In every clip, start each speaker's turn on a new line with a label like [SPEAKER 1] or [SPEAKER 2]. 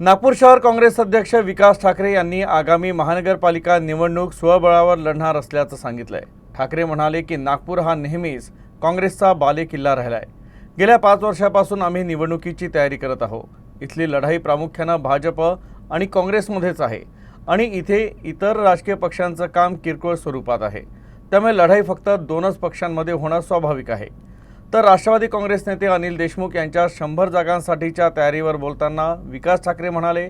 [SPEAKER 1] नागपूर शहर काँग्रेस अध्यक्ष विकास ठाकरे यांनी आगामी महानगरपालिका निवडणूक स्वबळावर लढणार असल्याचं सांगितलंय। ठाकरे म्हणाले की नागपूर हा नेहमीच काँग्रेसचा बालेकिल्ला राहिलाय। गेल्या 5 वर्षापासून आम्ही निवडणुकीची तयारी करत आहोत। इथली लढाई प्रामुख्याने भाजप आणि काँग्रेसमध्येच आहे आणि इथे इतर राजकीय पक्षांचं काम किरकोळ स्वरूपात आहे। त्यामुळे लढाई फक्त 2च पक्षांमध्ये होणं स्वाभाविक आहे। तर राष्ट्रवादी काँग्रेस नेते अनिल देशमुख यांच्या 100 जागांसाठीच्या तयारीवर बोलताना विकास ठाकरे म्हणाले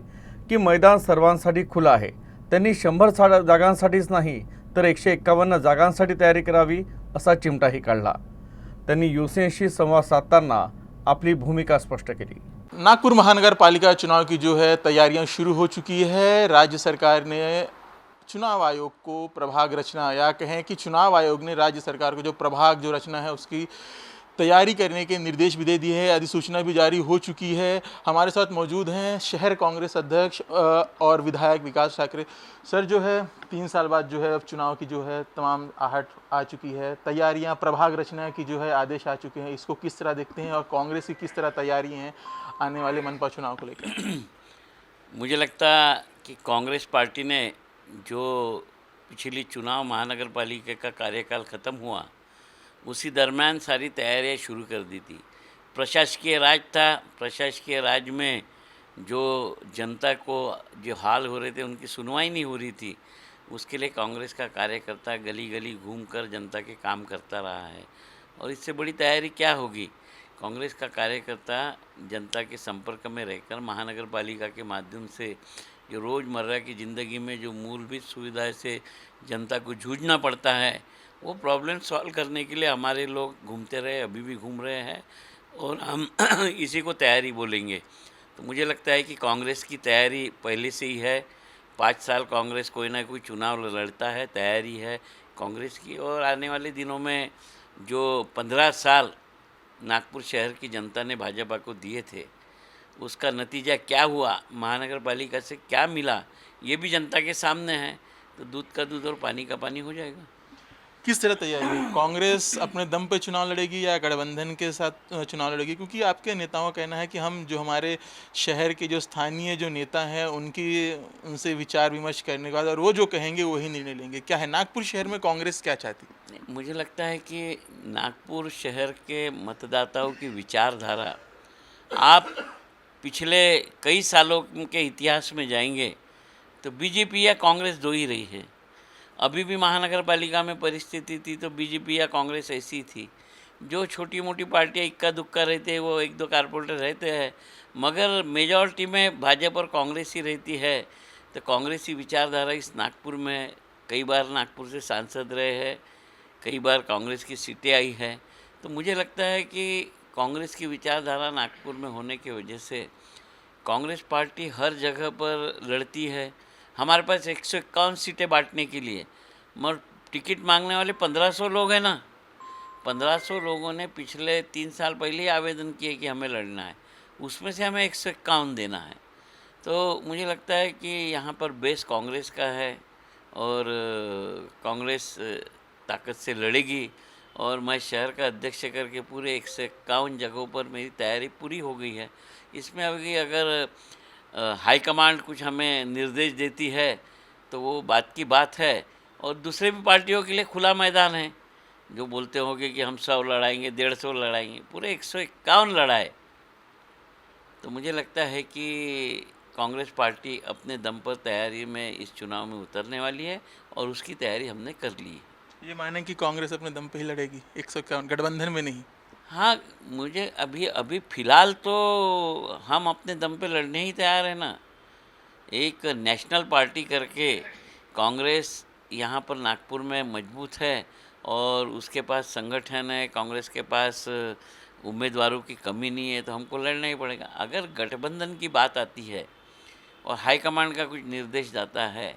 [SPEAKER 1] की मैदान सर्वांसाठी खुलं आहे। त्यांनी 100 जागांसाठीच नाही तर 151 जागांसाठी तयारी करावी असा चिमटाही काढला। त्यांनी युसेनशी संवाद साधताना अपनी भूमिका स्पष्ट की।
[SPEAKER 2] नागपुर महानगर पालिका चुनाव की जो है तैयारियां शुरू हो चुकी है। राज्य सरकार ने चुनाव आयोग को प्रभाग रचना या कहें कि चुनाव आयोग ने राज्य सरकार को जो प्रभाग जो रचना है उसकी तैयारी करने के निर्देश भी दे दिए हैं। अधिसूचना भी जारी हो चुकी है। हमारे साथ मौजूद हैं शहर कांग्रेस अध्यक्ष और विधायक विकास ठाकरे। सर, जो है 3 साल बाद जो है अब चुनाव की जो है तमाम आहट आ चुकी है, तैयारियां प्रभाग रचना की जो है आदेश आ चुके हैं, इसको किस तरह देखते हैं और कांग्रेस की किस तरह तैयारी हैं आने वाले मनपा चुनाव को लेकर?
[SPEAKER 3] मुझे लगता कि कांग्रेस पार्टी ने जो पिछली चुनाव महानगर पालिका का कार्यकाल ख़त्म हुआ उसी दरम्यान सारी तैयारियां शुरू कर दी थी। प्रशासकीय राज था, प्रशासकीय राज में जो जनता को जो हाल हो रहे थे उनकी सुनवाई नहीं हो रही थी। उसके लिए कांग्रेस का कार्यकर्ता गली गली घूमकर जनता के काम करता रहा है और इससे बड़ी तैयारी क्या होगी। कांग्रेस का कार्यकर्ता जनता के संपर्क में रहकर महानगर पालिका के माध्यम से जो रोज़मर्रा की ज़िंदगी में जो मूलभूत सुविधाएं से जनता को जूझना पड़ता है वो प्रॉब्लम सॉल्व करने के लिए हमारे लोग घूमते रहे, अभी भी घूम रहे हैं और हम इसी को तैयारी बोलेंगे। तो मुझे लगता है कि कांग्रेस की तैयारी पहले से ही है। 5 साल कांग्रेस कोई ना कोई चुनाव लड़ता है, तैयारी है कांग्रेस की। और आने वाले दिनों में जो 15 साल नागपुर शहर की जनता ने भाजपा को दिए थे उसका नतीजा क्या हुआ, महानगर पालिका से क्या मिला, ये भी जनता के सामने है। तो दूध का दूध और पानी का पानी हो जाएगा।
[SPEAKER 2] किस तरह तैयारी है? कांग्रेस अपने दम पे चुनाव लड़ेगी या गठबंधन के साथ चुनाव लड़ेगी? क्योंकि आपके नेताओं का कहना है कि हम जो हमारे शहर के जो स्थानीय जो नेता हैं उनसे विचार विमर्श करने के बाद और वो जो कहेंगे वही निर्णय लेंगे। क्या है नागपुर शहर में कांग्रेस क्या चाहती है?
[SPEAKER 3] मुझे लगता है कि नागपुर शहर के मतदाताओं की विचारधारा, आप पिछले कई सालों के इतिहास में जाएंगे तो बीजेपी या कांग्रेस दो ही रही है। अभी भी महानगर पालिका में परिस्थिति थी तो बीजेपी या कांग्रेस ऐसी थी। जो छोटी मोटी पार्टियाँ इक्का दुक्का रहते हैं वो 1-2 कारपोरेटर रहते हैं, मगर मेजॉरिटी में भाजपा और कांग्रेस ही रहती है। तो कांग्रेसी विचारधारा इस नागपुर में, कई बार नागपुर से सांसद रहे हैं, कई बार कांग्रेस की सीटें आई हैं। तो मुझे लगता है कि कांग्रेस की विचारधारा नागपुर में होने की वजह से कांग्रेस पार्टी हर जगह पर लड़ती है। हमारे पास 151 सीटें बांटने के लिए, मगर टिकट मांगने वाले 1500 लोग हैं ना। 1500 लोगों ने पिछले 3 साल पहले ही आवेदन किए कि हमें लड़ना है, उसमें से हमें 151 देना है। तो मुझे लगता है कि यहाँ पर बेस कांग्रेस का है और कांग्रेस ताकत से लड़ेगी। और मैं शहर का अध्यक्ष करके पूरे 151 जगहों पर मेरी तैयारी पूरी हो गई है। इसमें अभी अगर हाईकमांड कुछ हमें निर्देश देती है तो वो बात की बात है। और दूसरे भी पार्टियों के लिए खुला मैदान है, जो बोलते होंगे कि हम 100 लड़ाएंगे, 150 लड़ाएंगे, पूरे 151 लड़ाए। तो मुझे लगता है कि कांग्रेस पार्टी अपने दम पर तैयारी में इस चुनाव में उतरने वाली है और उसकी तैयारी हमने कर ली है।
[SPEAKER 2] ये माने कि कांग्रेस अपने दम पे ही लड़ेगी 151, गठबंधन में नहीं?
[SPEAKER 3] हाँ, मुझे अभी फ़िलहाल तो हम अपने दम पे लड़ने ही तैयार है ना। एक नेशनल पार्टी करके कांग्रेस यहाँ पर नागपुर में मजबूत है और उसके पास संगठन है, कांग्रेस के पास उम्मीदवारों की कमी नहीं है, तो हमको लड़ना ही पड़ेगा। अगर गठबंधन की बात आती है और हाईकमांड का कुछ निर्देश जाता है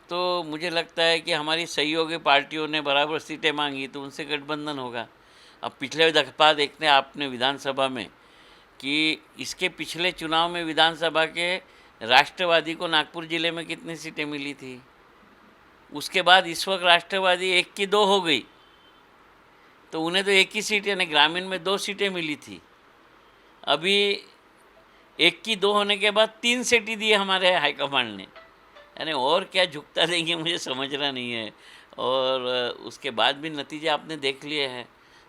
[SPEAKER 3] तो मुझे लगता है कि हमारी सहयोगी पार्टियों ने बराबर सीटें मांगी तो उनसे गठबंधन होगा। अब पिछले दफ़ा देखते आपने विधानसभा में कि इसके पिछले चुनाव में विधानसभा के राष्ट्रवादी को नागपुर ज़िले में कितनी सीटें मिली थी। उसके बाद इस वक्त राष्ट्रवादी 1 की 2 हो गई, तो उन्हें तो 1 ही सीट यानी ग्रामीण में 2 सीटें मिली थी। अभी 1 की 2 होने के बाद 3 सीटें दी हमारे हाईकमांड ने, यानी और क्या झुकता देंगे मुझे समझना नहीं है। और उसके बाद भी नतीजे आपने देख लिए हैं।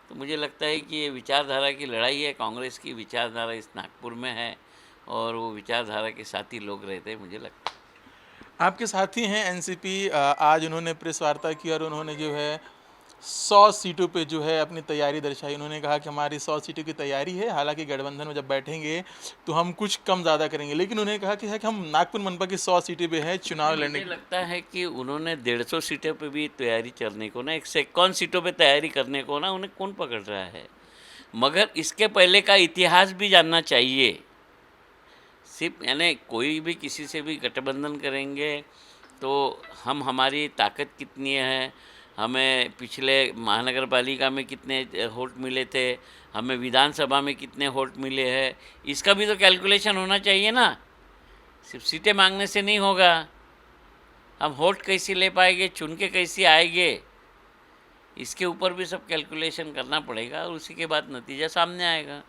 [SPEAKER 3] तो मुझे लगता है कि ये विचारधारा की लड़ाई है, कांग्रेस की विचारधारा इस नागपुर में है और वो विचारधारा के साथी लोग रहते हैं, मुझे लगता है।
[SPEAKER 2] आपके साथी हैं एनसीपी, आज उन्होंने प्रेस वार्ता की और उन्होंने जो है 100 सीटों पे जो है अपनी तैयारी दर्शाई। उन्होंने कहा कि हमारी 100 सीटों की तैयारी है, हालांकि गठबंधन में जब बैठेंगे तो हम कुछ कम ज़्यादा करेंगे, लेकिन उन्होंने कहा कि है कि हम नागपुर मनपा की 100 सीटें पे है चुनाव लड़ने
[SPEAKER 3] मुझे लगता है कि उन्होंने 150 सीटों पे भी तैयारी करने को ना, 151 सीटों पे तैयारी करने को ना, उन्हें कौन पकड़ रहा है। मगर इसके पहले का इतिहास भी जानना चाहिए। सिर्फ यानी कोई भी किसी से भी गठबंधन करेंगे तो हमारी ताकत कितनी है, हमें पिछले महानगर पालिका में कितने वोट मिले थे, हमें विधानसभा में कितने वोट मिले हैं, इसका भी तो कैलकुलेशन होना चाहिए ना। सिर्फ सीटें मांगने से नहीं होगा। हम वोट कैसे ले पाएंगे, चुन के कैसे आएंगे, इसके ऊपर भी सब कैलकुलेशन करना पड़ेगा और उसी के बाद नतीजा सामने आएगा।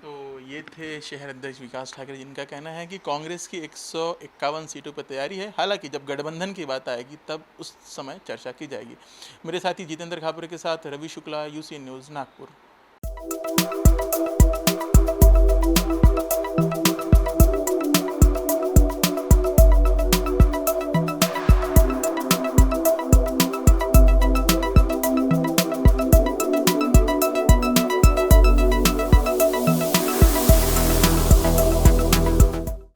[SPEAKER 2] तो ये थे शहर अध्यक्ष विकास ठाकरे, जिनका कहना है कि कांग्रेस की 151 सीटों पर तैयारी है, हालांकि जब गठबंधन की बात आएगी तब उस समय चर्चा की जाएगी। मेरे साथी जितेंद्र खापरे के साथ रवि शुक्ला, UCN न्यूज़, नागपुर।